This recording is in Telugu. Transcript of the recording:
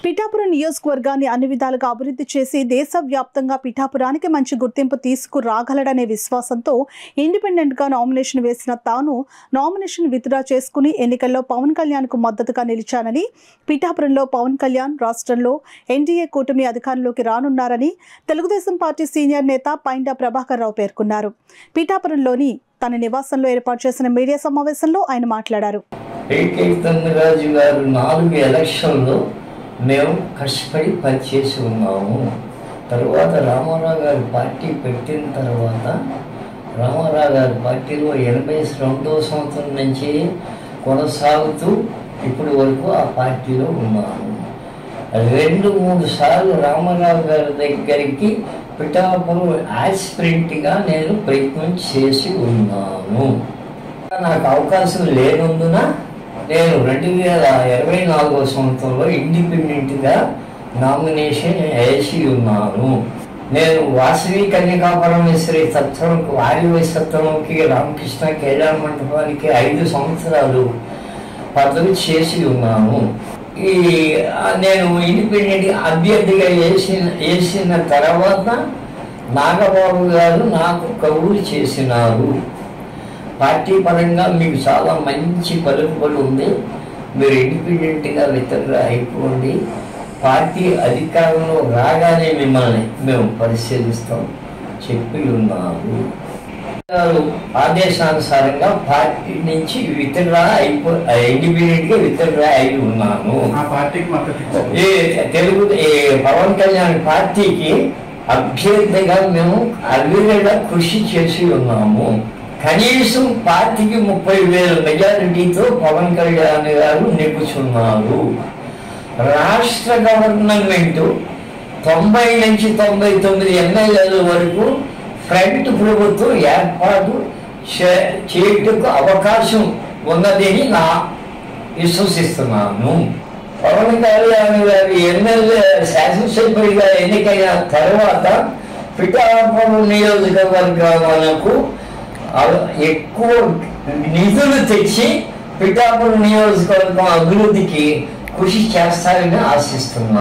పిఠాపురం నియోజకవర్గాన్ని అన్ని విధాలుగా అభివృద్ధి చేసి దేశవ్యాప్తంగా పిఠాపురానికి మంచి గుర్తింపు తీసుకురాగలడనే విశ్వాసంతో ఇండిపెండెంట్ గా నామినేషన్ వేసిన తాను నామినేషన్ విత్డ్రా చేసుకుని ఎన్నికల్లో పవన్ కళ్యాణ్ కు మద్దతుగా నిలిచానని, పిఠాపురంలో పవన్ కళ్యాణ్ రాష్ట్రంలో ఎన్డీఏ కూటమి అధికారంలోకి రానున్నారని తెలుగుదేశం పార్టీ సీనియర్ నేత పైండా ప్రభాకర్ రావు పేర్కొన్నారు. పిఠాపురంలోని తన నివాసంలో ఏర్పాటు చేసిన మీడియా సమావేశంలో ఆయన మాట్లాడారు. మేము కష్టపడి పనిచేసి ఉన్నాము. తర్వాత రామారావు గారి పార్టీ పెట్టిన తర్వాత రామారావు గారి పార్టీలో 82వ సంవత్సరం నుంచి కొనసాగుతూ ఇప్పటి వరకు ఆ పార్టీలో ఉన్నాను. 2-3 సార్లు రామారావు గారి దగ్గరికి పిఠాపురం యాస్పిరెంట్గా నేను ప్రయత్నం చేసి ఉన్నాను. నాకు అవకాశం లేనందున నేను 2024వ సంవత్సరంలో ఇండిపెండెంట్గా నామినేషన్ వేసి ఉన్నాను. నేను వాసవి కన్యకాపరమేశ్వరి సత్రంకి వారి సత్రంకి రామకృష్ణ కళ్యాణ మండపానికి 5 సంవత్సరాలు పదవి చేసి ఉన్నాను. నేను ఇండిపెండెంట్ అభ్యర్థిగా వేసిన తర్వాత నాగబాబు గారు నాకు కబూలు చేసినారు. పార్టీ పరంగా మీకు చాలా మంచి పలుకుబడి ఉంది, మీరు ఇండిపెండెంట్గా విత్డ్రా అయిపోండి, పార్టీ అధికారంలో రాగానే మిమ్మల్ని మేము పరిశీలిస్తాం చెప్పి ఉన్నారు. ఆదేశానుసారంగా పార్టీ నుంచి ఇండిపెండెంట్గా విత్డ్రా అయి ఉన్నాను. పవన్ కళ్యాణ్ పార్టీకి అభ్యర్థిగా మేము అవిరగా కృషి చేసి ఉన్నాము. కనీసం పార్టీకి 30,000 మెజారిటీతో పవన్ కళ్యాణ్ గారు నెగ్గుచున్నారు. రాష్ట్ర గవర్నమెంట్ 90 నుంచి 99 ఎమ్మెల్యేల వరకు ఫ్రంట్ ప్రభుత్వం ఏర్పాటు చేయటకు అవకాశం ఉన్నదని నా విశ్వసిస్తున్నాను. పవన్ కళ్యాణ్ గారి ఎమ్మెల్యే శాసనసభ్యుడిగా ఎన్నికైన తర్వాత పిఠాపురం నియోజకవర్గాలకు ఎక్కువ నిధులు తెచ్చి పిఠాపురం నియోజకవర్గం అభివృద్ధికి కృషి చేస్తారని ఆశిస్తున్నాను.